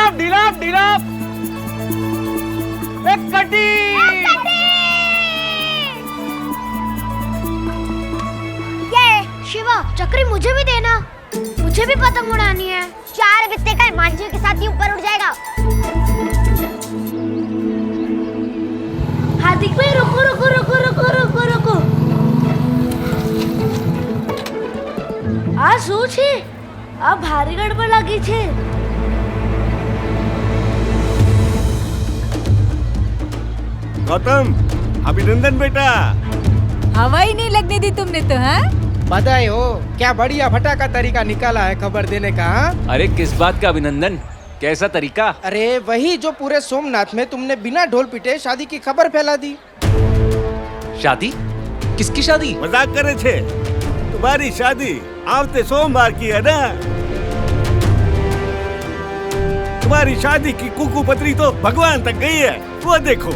ढीलाप ढीलाप ढीलाप। एक कटी। ये शिवा, चक्री मुझे भी देना, मुझे भी पतंग उड़ानी है। 4 बित्ते का मांझी के साथ ही ऊपर उड़ जाएगा। हार्दिक भाई रुको रुको रुको रुको रुको रुको। आ શું છે? આ ભારી ગડબડ લાગી છે। गौतम, अभिनंदन बेटा। हवा ही नहीं लगने दी तुमने तो, हाँ? बधाई हो। क्या बढ़िया फटाका तरीका निकाला है खबर देने का, हाँ? अरे किस बात का अभिनंदन? कैसा तरीका? अरे वही जो पूरे सोमनाथ में तुमने बिना ढोल पीटे शादी की खबर फैला दी। शादी? किसकी शादी? मजाक करे छे। तुम्हारी शादी आवते सोमवार की है ना। तुम्हारी शादी की कुकू पत्री तो भगवान तक गई है, वो देखो।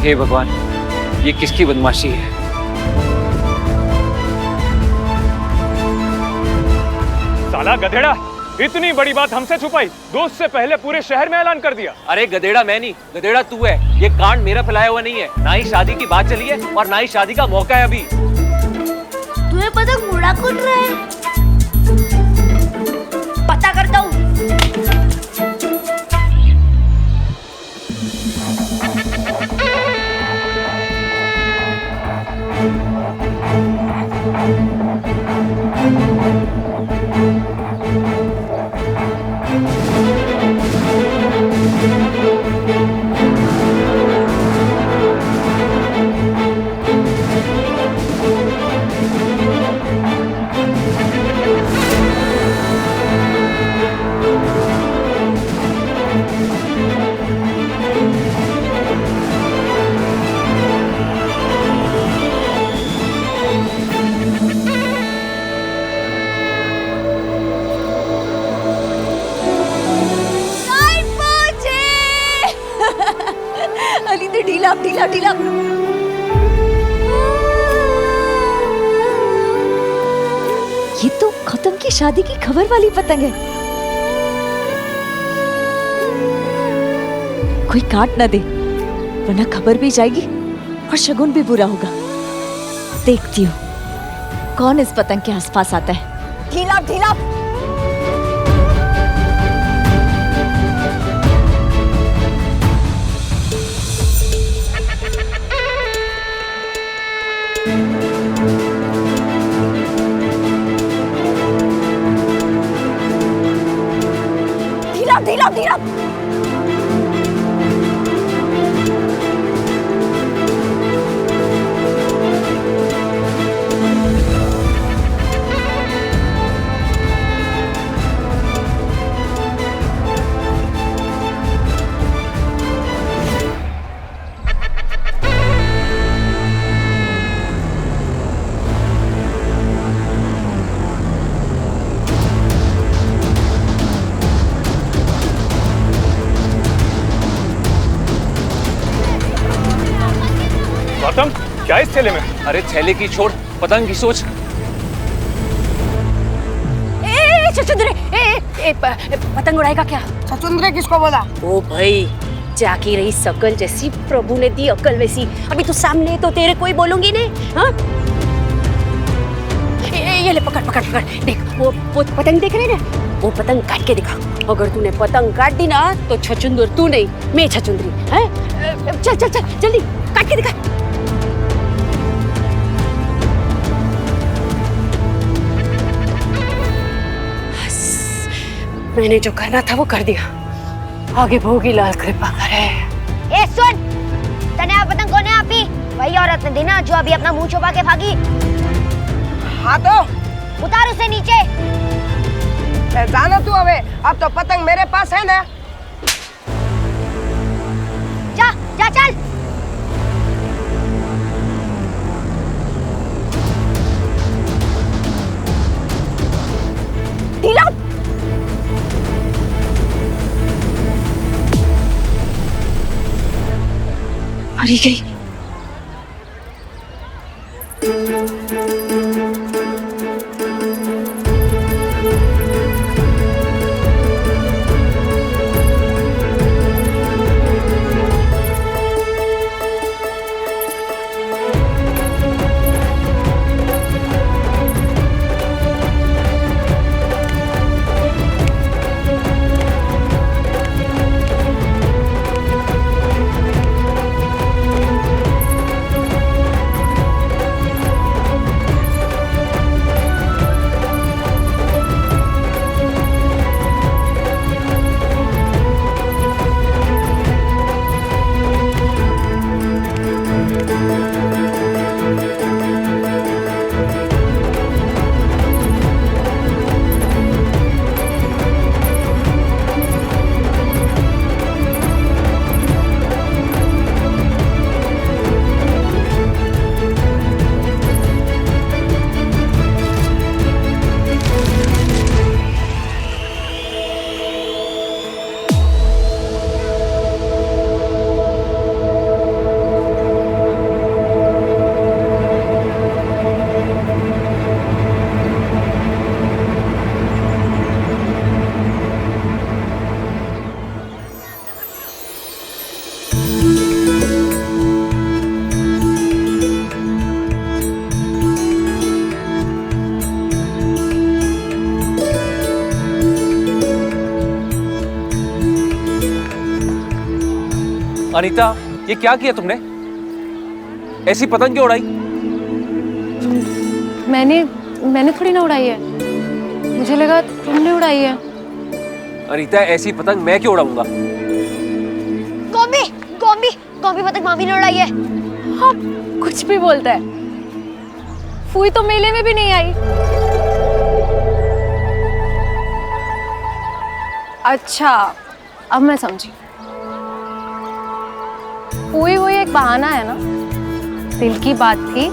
हे भगवान, ये किसकी बदमाशी है? साला गधेड़ा, इतनी बड़ी बात हमसे छुपाई, दोस्त से पहले पूरे शहर में ऐलान कर दिया। अरे गधेड़ा मैं नहीं, गधेड़ा तू है। ये कांड मेरा फैलाया हुआ नहीं है। ना ही शादी की बात चली है और ना ही शादी का मौका है अभी। तुम्हें पतंग उड़ा कौन रहा है? पता करता हूँ। अली तो ढीला ढीला ढीला। ये तो खत्म की शादी की खबर वाली पतंग है। कोई काट ना दे, वरना खबर भी जाएगी और शगुन भी बुरा होगा। देखती हूँ कौन इस पतंग के आसपास आता है। ढीला ढीला। ढीला ढीला। गौतम, क्या इस थैले में? अरे थैले की छोड़, पतंग की सोच। पतंग उड़ाएगा क्या? छछुंदरे किसको बोला? ओ भाई, जाकी रही सकल जैसी, प्रभु ने दी अकल वैसी। अभी तू सामने तो तेरे कोई बोलूंगी नहीं। हाँ, ये ले पकड़ पकड़ पकड़। देख वो पतंग देख रहे ना, वो पतंग काट के दिखा। अगर तूने पतंग काट दी ना तो छछुंदर तू नहीं, मैं छछुंदरी। हैं? चल चल चल जल्दी काट के दिखा। मैंने जो करना था वो कर दिया। आगे भोगी लाल कृपा करे। ए सुन, तने आ पतंग कोने आपी? वही औरत ने देना जो अभी अपना मुंह छुपा के भागी। हाँ तो उतार उसे नीचे। जानो तू हवे, अब तो पतंग मेरे पास है ना। मारी गई। अनीता, ये क्या किया तुमने? ऐसी पतंग क्यों उड़ाई? मैंने थोड़ी ना उड़ाई है, मुझे लगा तुमने उड़ाई है। अनीता, ऐसी पतंग मैं क्यों उड़ाऊंगा? गोम्बी गोम्बी गोम्बी पतंग मामी ने उड़ाई है। हाँ, कुछ भी बोलता है। फूई तो मेले में भी नहीं आई। अच्छा, अब मैं समझी। फूई वही एक बहाना है ना। दिल की बात थी,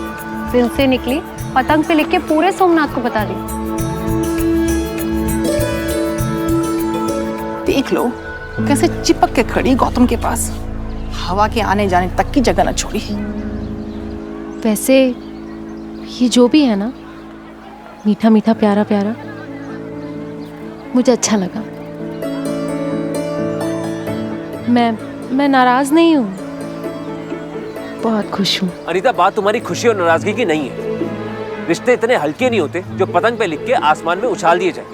दिल से निकली, पतंग पे लिख के पूरे सोमनाथ को बता दी। देख लो कैसे चिपक के खड़ी गौतम के पास, हवा के आने जाने तक की जगह न छोड़ी। वैसे ये जो भी है ना, मीठा मीठा प्यारा प्यारा, मुझे अच्छा लगा। मैं नाराज नहीं हूँ, बहुत खुश हूँ। अनीता, बात तुम्हारी खुशी और नाराजगी की नहीं है। रिश्ते इतने हल्के नहीं होते जो पतंग पे लिख के आसमान में उछाल दिए जाए।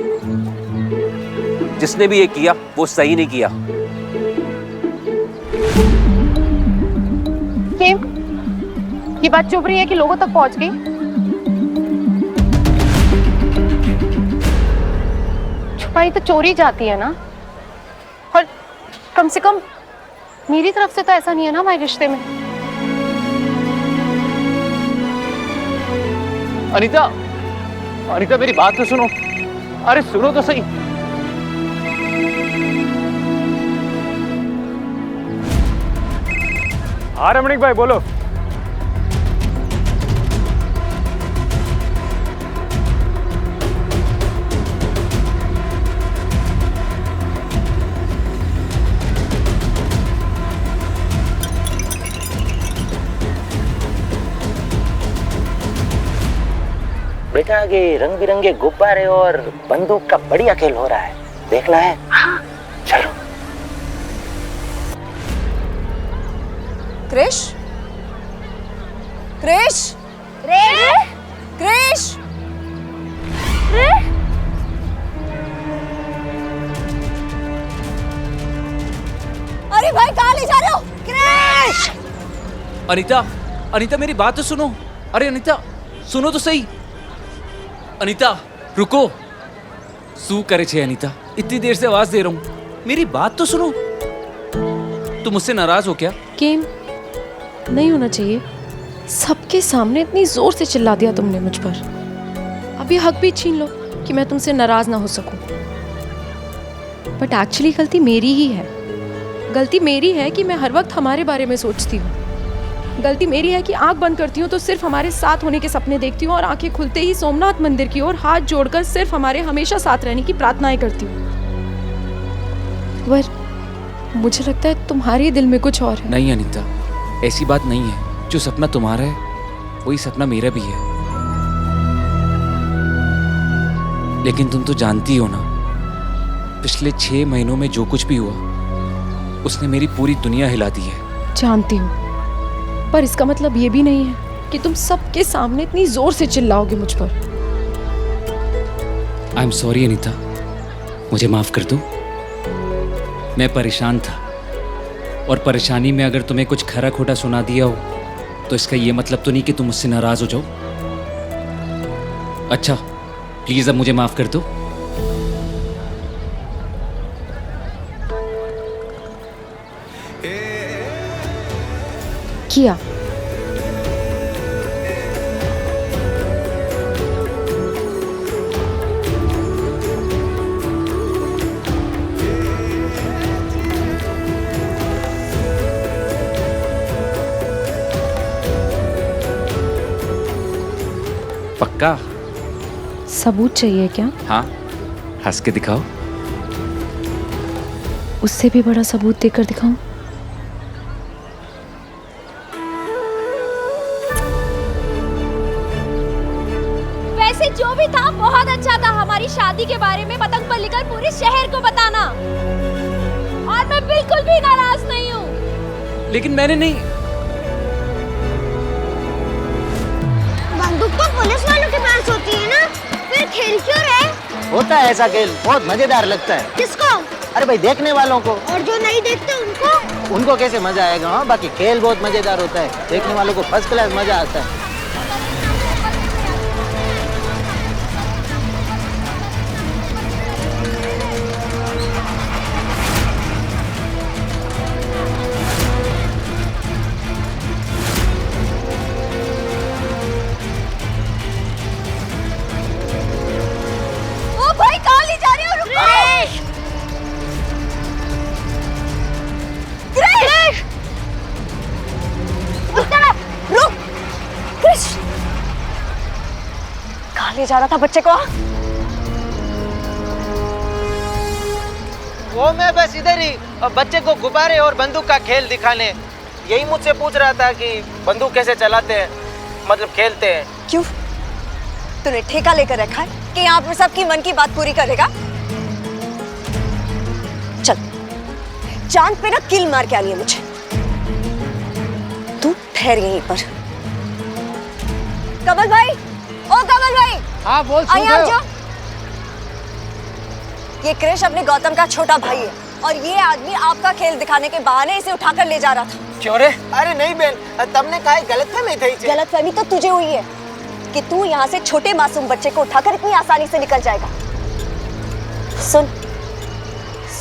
जिसने भी ये किया वो सही नहीं किया। ये बात चुभ रही है कि लोगों तक पहुंच गई? छुपाई तो चोरी जाती है ना। और कम से कम मेरी तरफ से तो ऐसा नहीं है ना हमारे रिश्ते में। अनीता, अनीता मेरी बात तो सुनो। अरे सुनो तो सही। हाँ रमणीक भाई बोलो। बेटा, ये रंग बिरंगे गुब्बारे और बंदूक का बढ़िया खेल हो रहा है, देखना है? हाँ। चलो। क्रिश, क्रिश, क्रिश, अरे भाई कहाँ ले जा रहे हो? क्रिश! अनीता, अनीता मेरी बात तो सुनो। अरे अनीता सुनो तो सही। अनीता रुको, शू करे छे अनीता, इतनी देर से आवाज दे रहा हूँ, मेरी बात तो सुनो। तुम मुझसे नाराज हो क्या? गेम नहीं होना चाहिए। सबके सामने इतनी जोर से चिल्ला दिया तुमने मुझ पर। अब ये हक भी छीन लो कि मैं तुमसे नाराज ना हो सकूं। बट एक्चुअली गलती मेरी ही है। गलती मेरी है कि मैं हर वक्त हमारे बारे में सोचती हूँ। गलती मेरी है कि आंख बंद करती हूँ तो सिर्फ हमारे साथ होने के सपने देखती हूँ और आंखें खुलते ही सोमनाथ मंदिर की ओर हाथ जोड़कर सिर्फ हमारे हमेशा साथ रहने की प्रार्थनाएं करती हूँ। पर मुझे लगता है तुम्हारे दिल में कुछ और है। नहीं अनीता, ऐसी बात नहीं है, जो सपना तुम्हारा है वही सपना मेरा भी है। लेकिन तुम तो जानती हो ना, पिछले 6 महीनों में जो कुछ भी हुआ उसने मेरी पूरी दुनिया हिला दी है। जानती हूँ, पर इसका मतलब ये भी नहीं है कि तुम सबके सामने इतनी जोर से चिल्लाओगे मुझ पर। आई एम सॉरी अनीता, मुझे माफ कर दो। मैं परेशान था, और परेशानी में अगर तुम्हें कुछ खरा खोटा सुना दिया हो तो इसका ये मतलब तो नहीं कि तुम मुझसे नाराज हो जाओ। अच्छा प्लीज अब मुझे माफ कर दो। किया। पक्का? सबूत चाहिए क्या? हाँ, हंस के दिखाओ। उससे भी बड़ा सबूत देकर दिखाऊं? वैसे जो भी था बहुत अच्छा था। हमारी शादी के बारे में पतंग पर लिखकर पूरे शहर को बताना, और मैं बिल्कुल भी नाराज नहीं हूँ। लेकिन मैंने नहीं। बंदूक तो पुलिस वालों के पास होती है ना, फिर खेल क्यों रहे? होता है ऐसा खेल, बहुत मजेदार लगता है। किसको? अरे भाई देखने वालों को। और जो नहीं देखते उनको? उनको कैसे मजा आएगा? हाँ, बाकी खेल बहुत मजेदार होता है, देखने वालों को फर्स्ट क्लास मजा आता है। भाई कहाँ ले जा रहे हो? रुको! कृष! उस तरफ! रुक! कृष! कहाँ ले जा रहा था बच्चे को? वो मैं बस इधर ही बच्चे को गुब्बारे और बंदूक का खेल दिखाने। यही मुझसे पूछ रहा था कि बंदूक कैसे चलाते हैं, मतलब खेलते हैं। क्यों? तूने ठेका लेकर रखा है कि यहाँ पर सबकी मन की बात पूरी करेगा? चल, चांद पे ना किल मार के आनी है मुझे। तू ठहर यहीं पर। कमल भाई, ओ कमल भाई। हाँ बोल। आई आ जाओ। ये कृष अपने गौतम का छोटा भाई है, और ये आदमी आपका खेल दिखाने के बहाने इसे उठाकर ले जा रहा था। क्यों रे? अरे नहीं बहन, तुमने कहा गलतफहमी थी। गलतफहमी तो तुझे हुई है कि तू यहाँ से छोटे मासूम बच्चे को उठाकर इतनी आसानी से निकल जाएगा। सुन,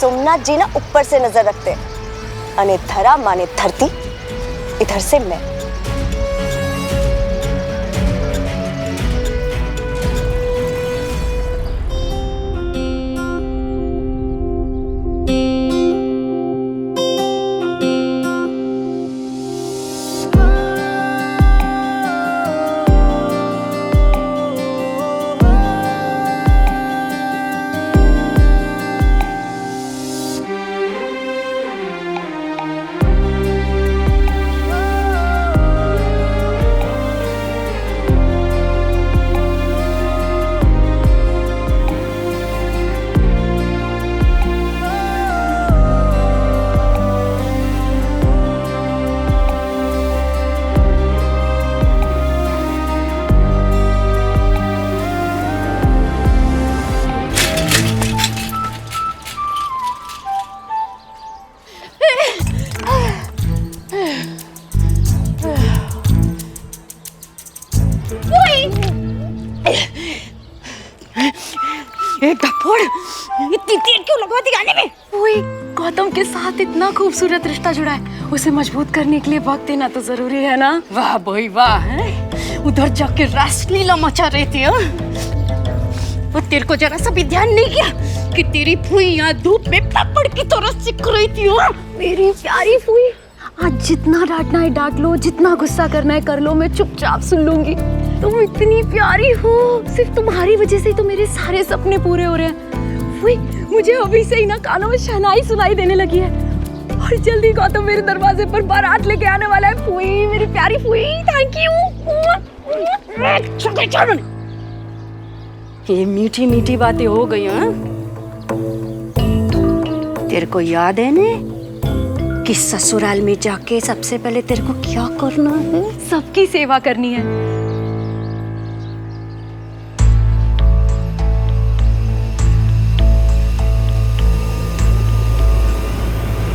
सोमनाथ जी ना ऊपर से नजर रखते हैं, अने धरा माने धरती, इधर से मैं। इतनी देर क्यों लगवा दी आने में? वही गौतम के साथ इतना खूबसूरत रिश्ता जुड़ा है, उसे मजबूत करने के लिए वक्त देना तो जरूरी है ना। वाह भाई वाह, है उधर जाके रासलीला मचा रहे थे। वो तेरे को जरा सा भी ध्यान नहीं किया कि तेरी फूई यहाँ धूप में पापड़ की तरह सिक रही थी। मेरी प्यारी फूई, आज जितना डांटना है डांट लो, जितना गुस्सा करना है कर लो, मैं चुपचाप सुन लूंगी। तुम इतनी प्यारी हो, सिर्फ तुम्हारी वजह से तो मेरे सारे सपने पूरे हो रहे हैं। वही मुझे अभी से ही ना कानों में शहनाई सुनाई देने लगी है। और जल्दी गौतम मेरे दरवाजे पर बारात लेके आने वाला है। फूई, मेरी प्यारी फूई, थैंक यू। ये मीठी मीठी बातें हो गई हैं। तेरे को याद है ने कि ससुराल में जाके सबसे पहले तेरे को क्या करना है? सबकी सेवा करनी है।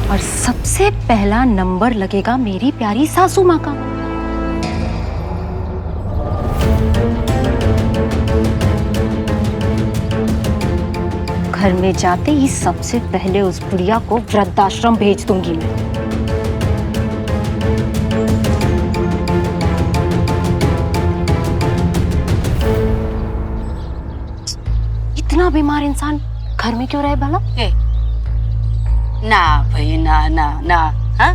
और सबसे पहला नंबर लगेगा मेरी प्यारी सासू माँ का। घर में जाते ही सबसे पहले उस बुढ़िया को वृद्धाश्रम भेज दूंगी मैं। इतना बीमार इंसान घर में क्यों रहे भला? ना भाई ना ना ना, हाँ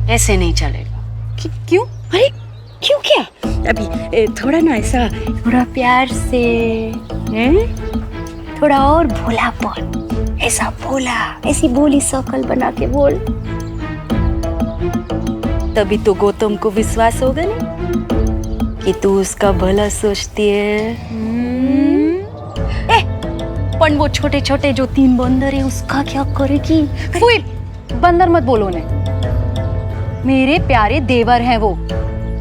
ऐसे नहीं चलेगा। क्यों? अरे क्यों क्या? अभी थोड़ा ना ऐसा थोड़ा प्यार से, थोड़ा और भोलापन, ऐसा भोला, ऐसी भोली शकल बना के बोल, तभी तो गौतम को विश्वास होगा ना कि तू उसका भला सोचती है। पर वो छोटे छोटे जो 3 बंदर है उसका क्या करेगी? फूई, बंदर मत बोलो ने। मेरे प्यारे देवर हैं वो।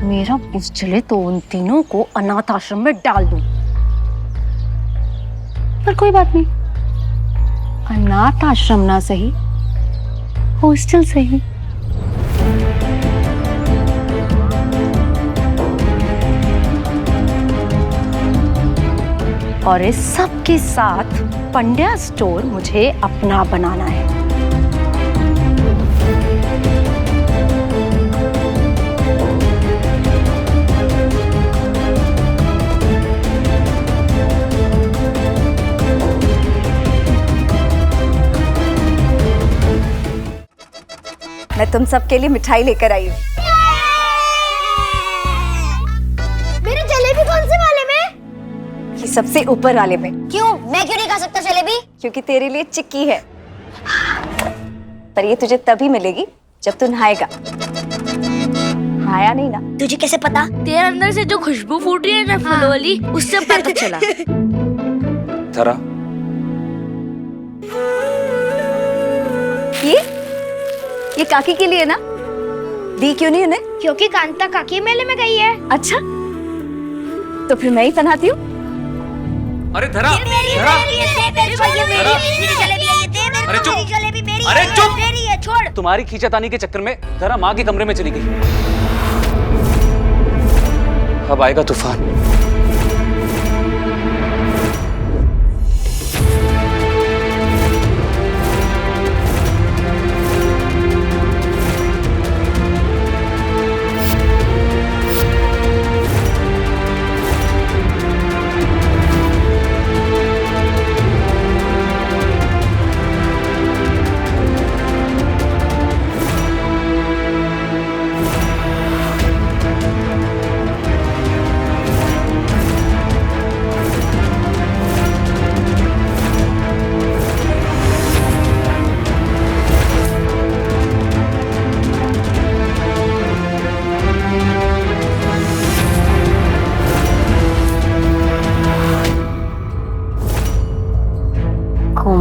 मेरा बुझ चले तो उन तीनों को अनाथ आश्रम में डाल दूं। पर कोई बात नहीं, अनाथ आश्रम ना सही, हॉस्टल सही। और इस सब के साथ पंड्या स्टोर मुझे अपना बनाना है। मैं तुम सबके लिए मिठाई लेकर आई हूँ। मेरी जलेबी कौन से वाले में? ये सबसे ऊपर वाले में। क्यों? मैं क्यों नहीं खा सकता जलेबी? क्योंकि तेरे लिए चिक्की है, पर ये तुझे तभी मिलेगी जब तू नहाएगा। नहाया नहीं ना? तुझे कैसे पता? तेरे अंदर से जो खुशबू फूट रही है ना फूलों वाली, उससे पता चला। धरा, ये काकी के लिए ना? दी क्यों नहीं उन्हें? क्योंकि कांता काकी मेले में गई है। अच्छा, तो फिर मैं ही पहनाती हूँ। अरे धरा, धरा, अरे चुप, अरे चुप। छोड़। तुम्हारी खींचातानी के चक्कर में धरा माँ के कमरे में चली गई। अब आएगा तूफान।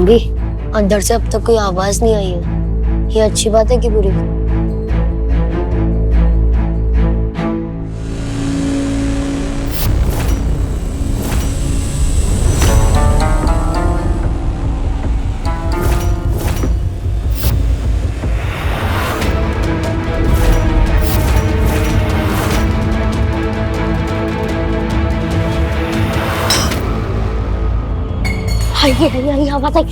भी अंदर से अब तक कोई आवाज नहीं आई है। ये अच्छी बात है कि बुरी? ये आवाज आई।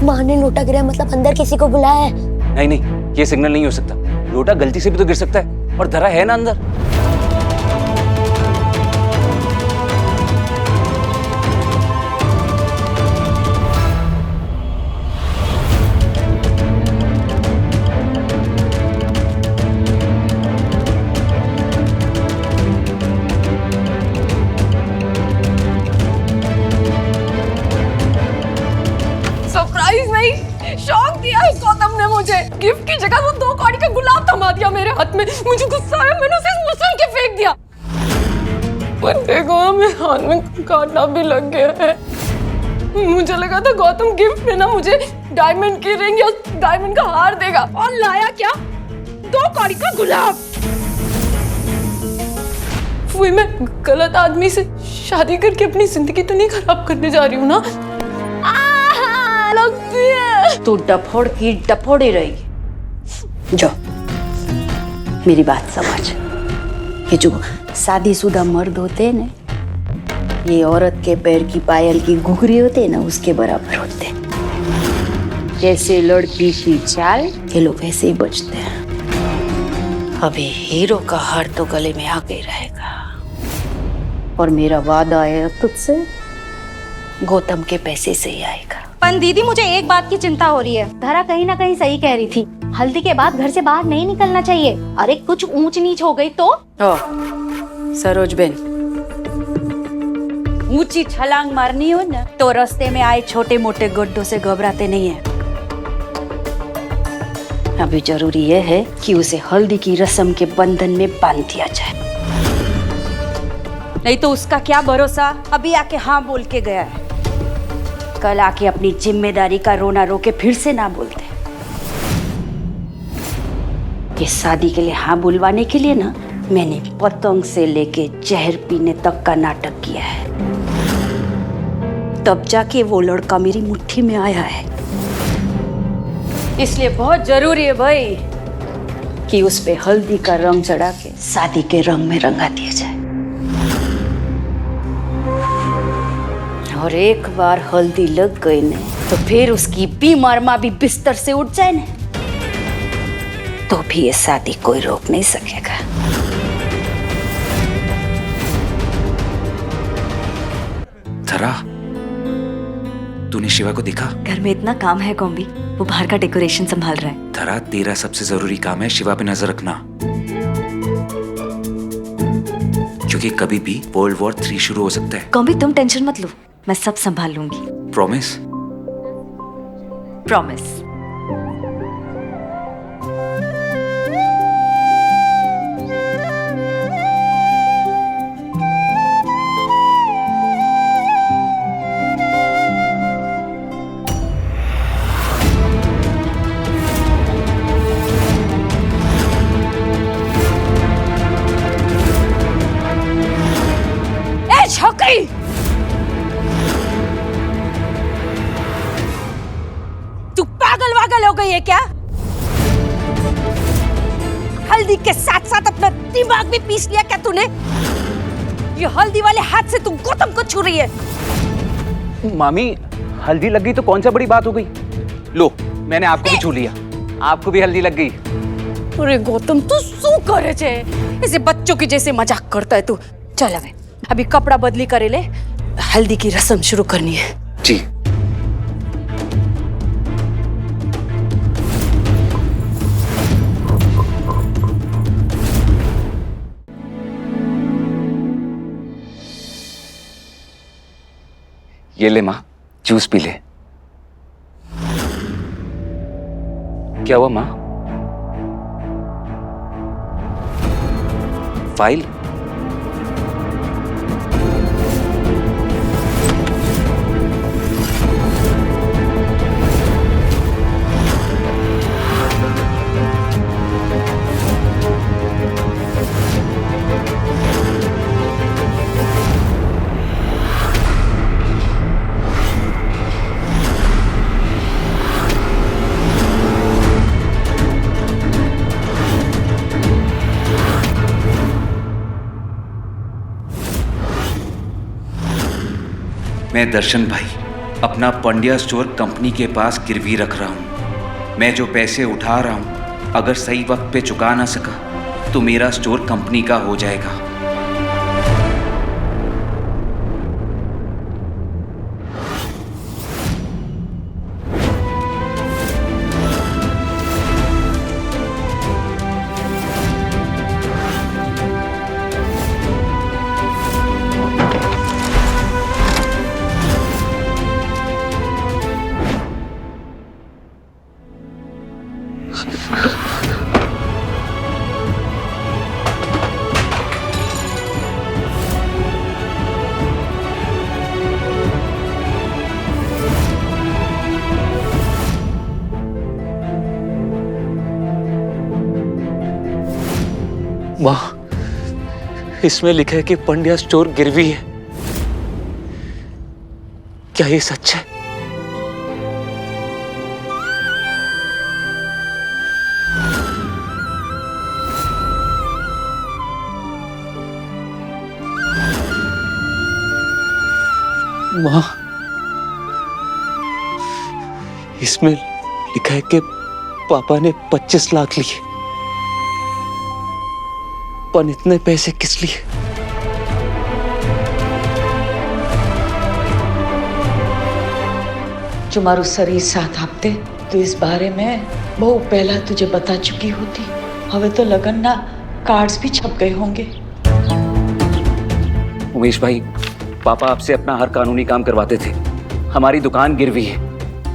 माँ ने लोटा गिराया, मतलब अंदर किसी को बुलाया है। नहीं नहीं, ये सिग्नल नहीं हो सकता। लोटा गलती से भी तो गिर सकता है, और धरा है ना अंदर। सरप्राइज नहीं, शॉक दिया गौतम ने मुझे। हाथ में, मुझे गुस्सा आया, मैंने उसे उछल के फेंक दिया। पर देखो मेरे हाथ में कांटा भी लग गया है। मुझे लगा था गौतम गिफ्ट में ना मुझे डायमंड की रिंग या डायमंड का हार देगा, और लाया क्या? 2 कौड़ी का गुलाब। वही मैं गलत आदमी से शादी करके अपनी जिंदगी तो नहीं खराब करने जा रही हूँ ना? लगती है तू डफोड़ की डफोड़ी रहेगी। जो मेरी बात समझ, ये जो शादीशुदा मर्द होते हैं ना, ये औरत के पैर की पायल की घुघरी होते हैं ना, उसके बराबर होते हैं। जैसे लड़की की चाल, ये लोग वैसे ही बचते हैं। अभी हीरो का हार तो गले में आके रहेगा, और मेरा वादा है तुझसे, गौतम के पैसे से ही आएगा। पर दीदी मुझे एक बात की चिंता हो रही है। धरा कहीं ना कहीं सही कह रही थी, हल्दी के बाद घर से बाहर नहीं निकलना चाहिए। अरे कुछ ऊंच नीच हो गई तो? सरोज बेन, ऊंची छलांग मारनी हो ना तो रास्ते में आए छोटे मोटे गड्ढों से घबराते नहीं है। अभी जरूरी यह है कि उसे हल्दी की रस्म के बंधन में बांध दिया जाए, नहीं तो उसका क्या भरोसा। अभी आके हाँ बोल के गया है, कल आके अपनी जिम्मेदारी का रोना रो के फिर से ना बोलते। ये शादी के लिए हाँ बुलवाने के लिए ना मैंने पतंग से लेके जहर पीने तक का नाटक किया है, तब जाके वो लड़का मेरी मुट्ठी में आया है। इसलिए बहुत जरूरी है भाई कि उस पे हल्दी का रंग चढ़ा के शादी के रंग में रंगा दिया जाए। और एक बार हल्दी लग गई ने तो फिर उसकी बीमार माँ भी बिस्तर से उठ जाए ने तो भी ये शादी कोई रोक नहीं सकेगा। धरा, तूने शिवा को देखा? घर में इतना काम है कॉम्बी, वो बाहर का डेकोरेशन संभाल रहा है। धरा, तेरा सबसे जरूरी काम है शिवा पे नजर रखना, क्योंकि कभी भी वर्ल्ड वॉर 3 शुरू हो सकता है। कॉम्बी तुम टेंशन मत लो, मैं सब संभाल लूंगी। प्रॉमिस? प्रॉमिस। छोकरी, तू पागल वागल हो गई है क्या? हल्दी के साथ साथ अपना दिमाग भी पीस लिया क्या तूने? ये हल्दी वाले हाथ से तू गौतम को छू रही है। मामी, हल्दी लग गई तो कौन सा बड़ी बात हो गई? लो, मैंने आपको भी छू लिया, आपको भी हल्दी लग गई। अरे गौतम, तू शू करे छे? ऐसे बच्चों की जैसे मजाक करता है तू। चल अभी कपड़ा बदली करे ले, हल्दी की रस्म शुरू करनी है। जी। ये ले माँ, जूस पी ले। क्या हुआ माँ? फाइल? मैं दर्शन भाई अपना पंड्या स्टोर कंपनी के पास गिरवी रख रहा हूँ। मैं जो पैसे उठा रहा हूँ अगर सही वक्त पे चुका ना सका तो मेरा स्टोर कंपनी का हो जाएगा। माँ, इसमें लिखा है कि पंड्या स्टोर गिरवी है। क्या ये सच है? माँ, इसमें लिखा है कि पापा ने 25 लाख लिए, पर इतने पैसे किस लिए? जो मारू शरीर साथ आपते तो इस बारे में बहुत पहला तुझे बता चुकी होती। हवे तो लगन ना कार्ड्स भी छप गए होंगे। उमेश भाई, पापा आपसे अपना हर कानूनी काम करवाते थे। हमारी दुकान गिरवी है,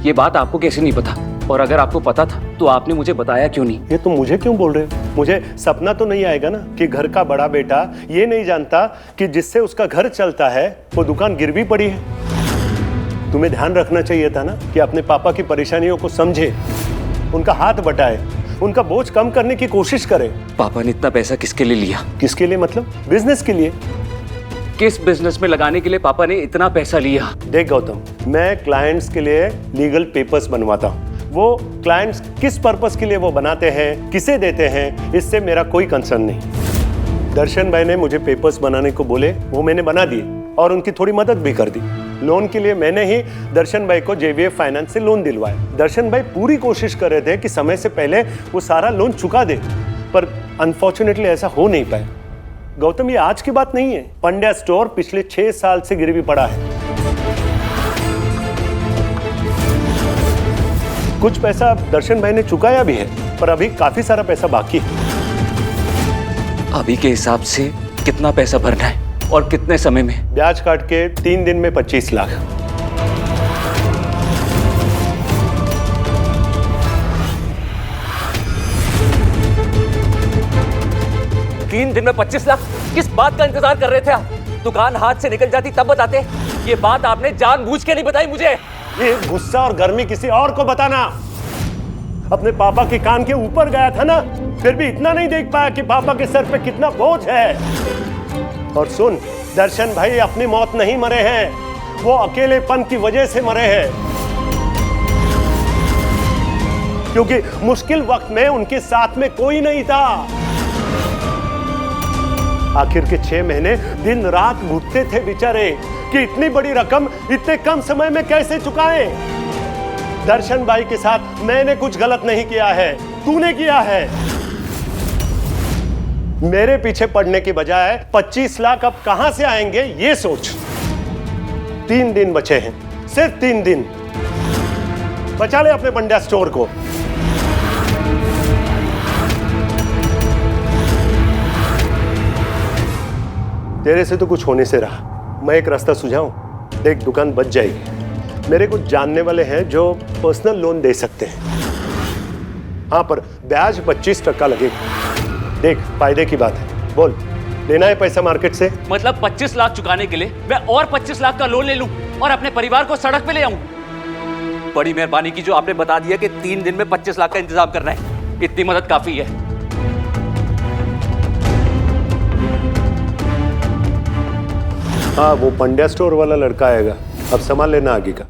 ये बात आपको कैसे नहीं पता? और अगर आपको पता था तो आपने मुझे बताया क्यों नहीं? ये तो मुझे क्यों बोल रहे हो? मुझे सपना तो नहीं आएगा ना कि घर का बड़ा बेटा ये नहीं जानता कि जिससे उसका घर चलता है वो दुकान गिरवी पड़ी है। तुम्हें ध्यान रखना चाहिए था ना कि अपने पापा की परेशानियों को समझे, उनका हाथ बटाए, उनका बोझ कम करने की कोशिश करे। पापा ने इतना पैसा किसके लिए लिया? किसके लिए मतलब? बिजनेस के लिए। किस बिजनेस में लगाने के लिए पापा ने इतना पैसा लिया? देख गौतम, मैं क्लाइंट्स के लिए लीगल पेपर्स बनवाता हूँ। वो क्लाइंट्स किस पर्पस के लिए वो बनाते हैं, किसे देते हैं, इससे मेरा कोई कंसर्न नहीं। दर्शन भाई ने मुझे पेपर्स बनाने को बोले, वो मैंने बना दिए और उनकी थोड़ी मदद भी कर दी। लोन के लिए मैंने ही दर्शन भाई को JVF फाइनेंस से लोन दिलवाया। दर्शन भाई पूरी कोशिश कर रहे थे कि समय से पहले वो सारा लोन चुका दे, पर अनफॉर्चुनेटली ऐसा हो नहीं पाया। गौतम, ये आज की बात नहीं है। पंड्या स्टोर पिछले 6 साल से गिरवी पड़ा है। कुछ पैसा दर्शन भाई ने चुकाया भी है, पर अभी काफी सारा पैसा बाकी है। अभी के हिसाब से कितना पैसा भरना है और कितने समय में? ब्याज काट के 3 दिन में 25 लाख। तीन दिन में 25 लाख? किस बात का इंतजार कर रहे थे आप? दुकान हाथ से निकल जाती तब बताते। ये बात आपने जानबूझ के नहीं बताई मुझे। ये गुस्सा और गर्मी किसी और को बताना। अपने पापा के कान के ऊपर गया था ना, फिर भी इतना नहीं देख पाया कि पापा के सर पे कितना बोझ है। और सुन, दर्शन भाई अपनी मौत नहीं मरे हैं, वो अकेलेपन की वजह से मरे हैं, क्योंकि मुश्किल वक्त में उनके साथ में कोई नहीं था। आखिर के 6 महीने दिन रात घुटते थे बेचारे कि इतनी बड़ी रकम इतने कम समय में कैसे चुकाएं। दर्शन भाई के साथ मैंने कुछ गलत नहीं किया है, तूने किया है। मेरे पीछे पड़ने के बजाय 25 लाख अब कहां से आएंगे ये सोच। 3 दिन बचे हैं, सिर्फ 3 दिन। बचा ले अपने पंड्या स्टोर को। तेरे से तो कुछ होने से रहा। मैं एक रास्ता सुझाऊं? देख, दुकान बच जाएगी। मेरे कुछ जानने वाले हैं जो पर्सनल लोन दे सकते हैं। हाँ, पर ब्याज 25% लगेगा। देख, फायदे की बात है। बोल, लेना है पैसा मार्केट से? मतलब 25 लाख चुकाने के लिए मैं और 25 लाख का लोन ले लूं और अपने परिवार को सड़क पे ले आऊं? बड़ी मेहरबानी की जो आपने बता दिया कि 3 दिन में 25 लाख का इंतजाम करना है। इतनी मदद काफी है। हाँ, वो पंड्या स्टोर वाला लड़का आएगा, अब संभाल लेना आगे का।